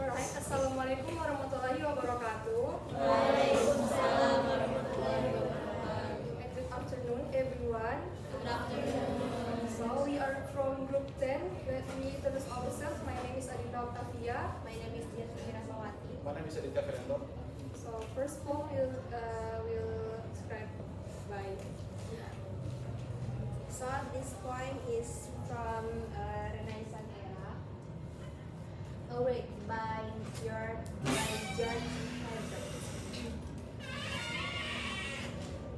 Alright, Assalamualaikum warahmatullahi wabarakatuh. Waalaikumsalam warahmatullahi wabarakatuh. And good afternoon, everyone. Good afternoon. So we are from Group 10. Let me introduce ourselves. My name is Adinda Octavia. My name is Tia Rasawati. My name is Aditya Fernando. So first poem will describe by. So this poem is from Renaissance era. Read by George Herbert.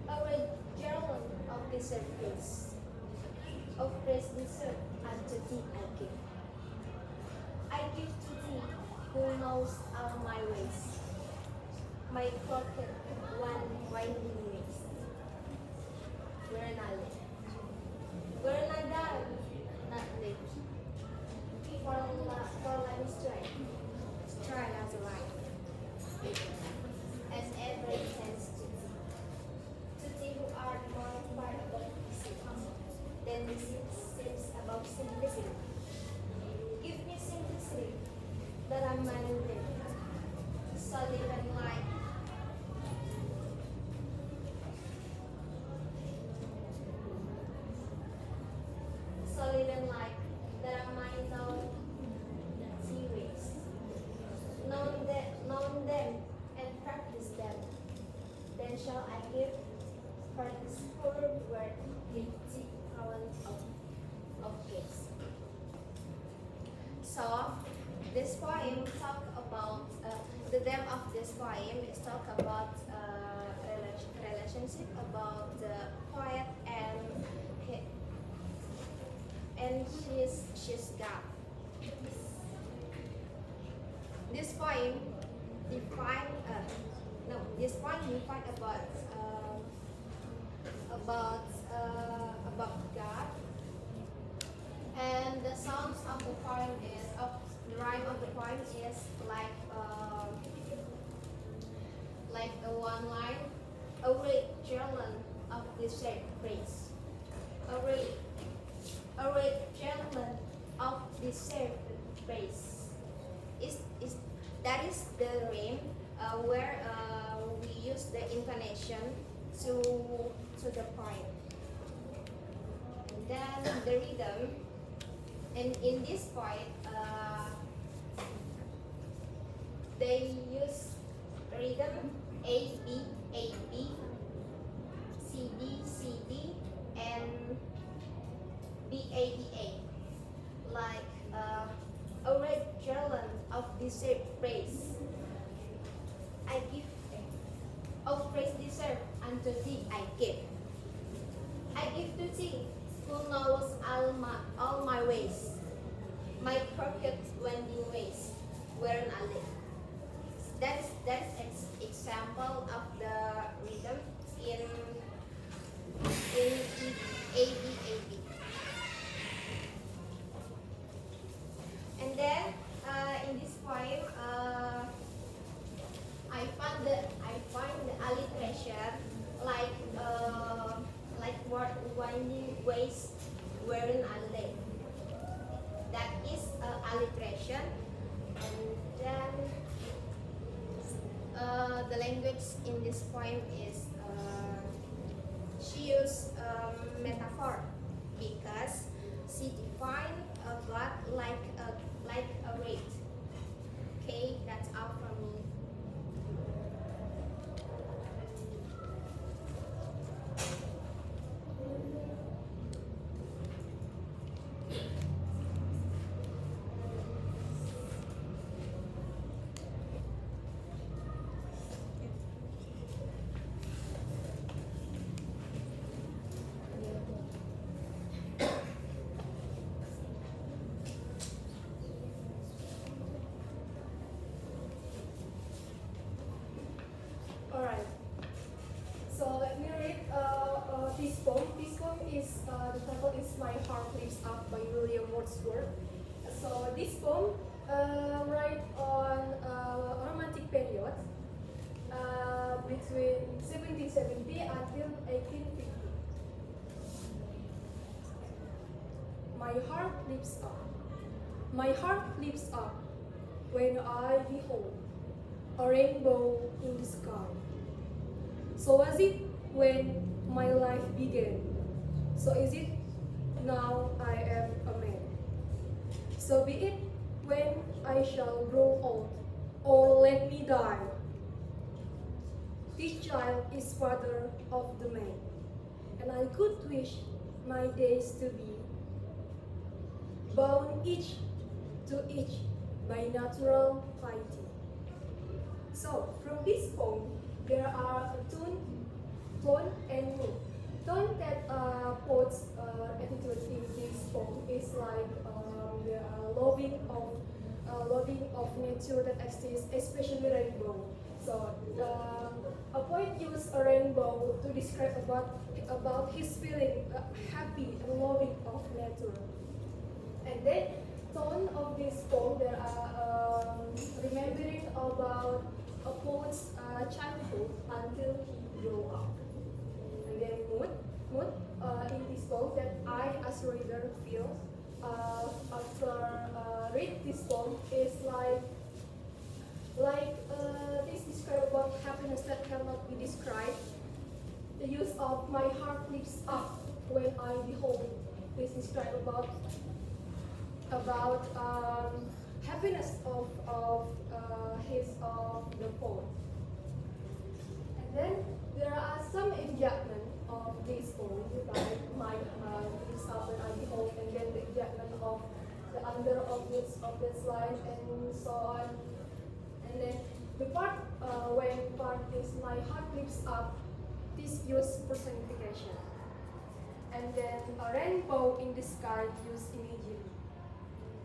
Read journal of the surface of praise desert unto thee I give. I give to thee who knows all my ways, my crooked one winding ways. Where not live, where not die, not live. For life is strive as a life, as ever it tends to thee. To thee who art more far above deceit, than deceit seems above simplicity. Give me simplicity, that I might live, solid and light. Solid and light, that I might know see ways, known them and practice them. Then shall I give for this poor word a deep crown of gifts. So this poem talk about the theme of this poem is talk about relationship about the poet and she's God. This poem define about God, and the songs of the poem is the rhyme of the poem is like a one line, a great journal of deserved praise, a great journal of deserved praise. That is the rhyme where we use the intonation to the poem. And then the rhythm, and in this poem they use rhythm A B A B, C D C D, and B A B A, like a red garland of deserved praise. I give of praise deserved unto thee I give. I give to thee who knows all my ways, my crooked winding ways, wherein I live. That's example of the rhythm in A B A B. And then in this poem, I find the alliteration like winding ways wherein I live. That is alliteration. And then the language in this poem is she used metaphor because she defined God like a rate. Okay, that's all from me. Alright. So let me read this poem. This poem is the title is "My Heart Lifts Up" by William Wordsworth. So this poem write on romantic period between 1770 until 1850. My heart lifts up. My heart lifts up. when I behold a rainbow in the sky. So was it when my life began. So is it now I am a man. So be it when I shall grow old, or let me die. This child is father of the man, and I could wish my days to be bound each to each by natural piety. So from this poem, there are a tone and mood. Tone that Poet's attitude in this poem is like the loving of nature that exists, especially rainbow. So a poet used a rainbow to describe about his feeling happy and loving of nature. And then tone of this poem, there are remembering about a poet's childhood until he grew up. And then mood in this poem that I as a reader feel after read this poem is like this describe about happiness that cannot be described. The use of my heart lifts up when I behold. This describe about happiness of the poem. And then there are some enjudgment of this poem, like my lifts up when I behold, and then the enjudgment of the under of this life and so on. And then the part when part is my heart lifts up, this use personification. And then a rainbow in the sky used imagery.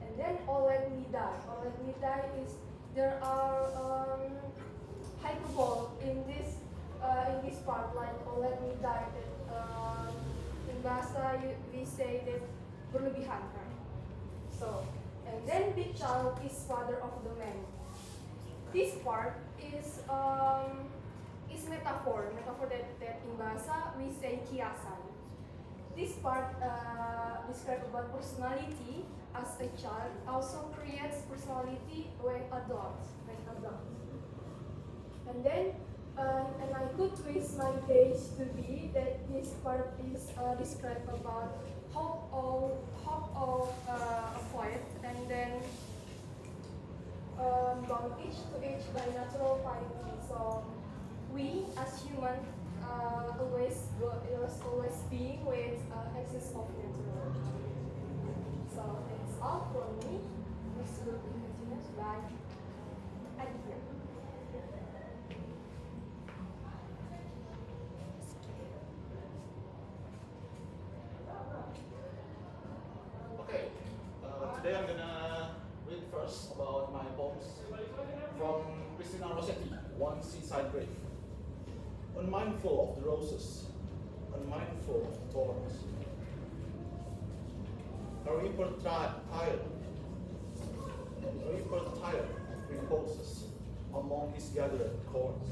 And then oh let me die. Oh let me die is there are hyperbole in this part, like oh let me die, that in bahasa we say that berlebihan, right? So and then big child is father of the man. This part is metaphor that in bahasa we say kiasan. This part describes about personality as a child, also creates personality when adult. And then and I could wish my days to be that this part is described about hope of a poet, and then bound each to each by natural piety. So we as human always being with excess of nature. So that's all from me. Next group continues by Aditya. Okay, today I'm gonna read first about my poems from Christina Rossetti, One Seaside Grave. Unmindful of the roses, unmindful of the thorns. A reaper tired reposes among his gathered corns.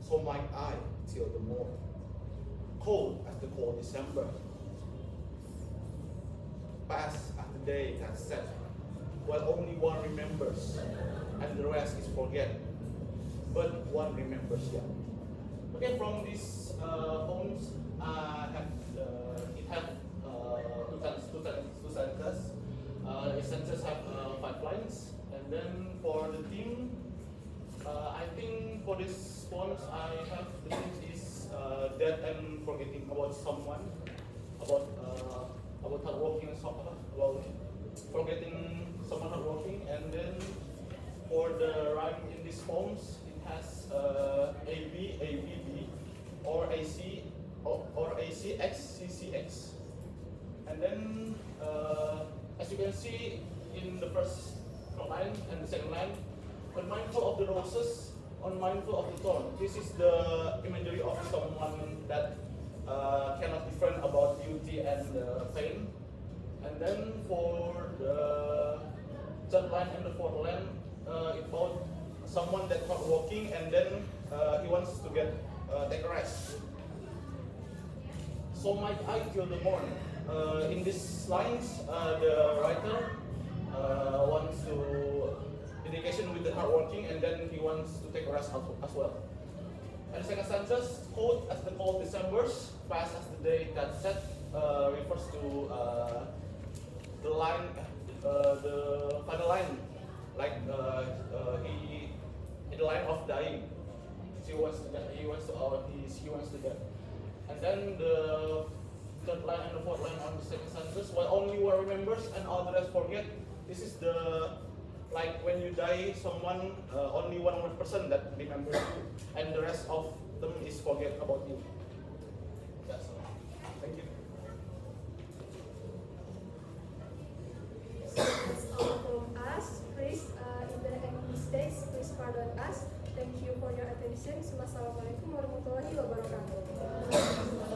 So might I till the morn, cold as the cold December. Pass as the day has set, while only one remembers, and the rest is forget. But one remembers yet. Okay, from these poems, it have two sentences. Each sentence have 5 lines, and then for the theme, I think for these poems I have the theme is death and forgetting about someone, about hardworking, about forgetting someone hardworking, and then for the rhyme in these poems, it has AB, ABB, or AC, or ACX, CCX. And then, as you can see in the first line and the second line, unmindful of the roses, unmindful of the thorn. This is the imagery of someone that cannot different about beauty and pain. And then for the third line and the fourth line, it's about someone that's not working, and then he wants to take a rest. So might I till the morn. In these lines, the writer wants to dedication working, and then he wants to take a rest as well. And the second stanza's cold as the cold December's, fast as the day that set, refers to the line, the final line, like he in the line of dying. She wants to die. He wants to die. And then the third line and the fourth line on the second stanza, while only one remembers and all the rest forget. This is the, like when you die, someone, only one person that remembers you, and the rest of them is forget about you. That's all. Thank you. So that's all from us. Please, if there are any mistakes, please pardon us. Thank you for your attention. Wassalamualaikum warahmatullahi wabarakatuh.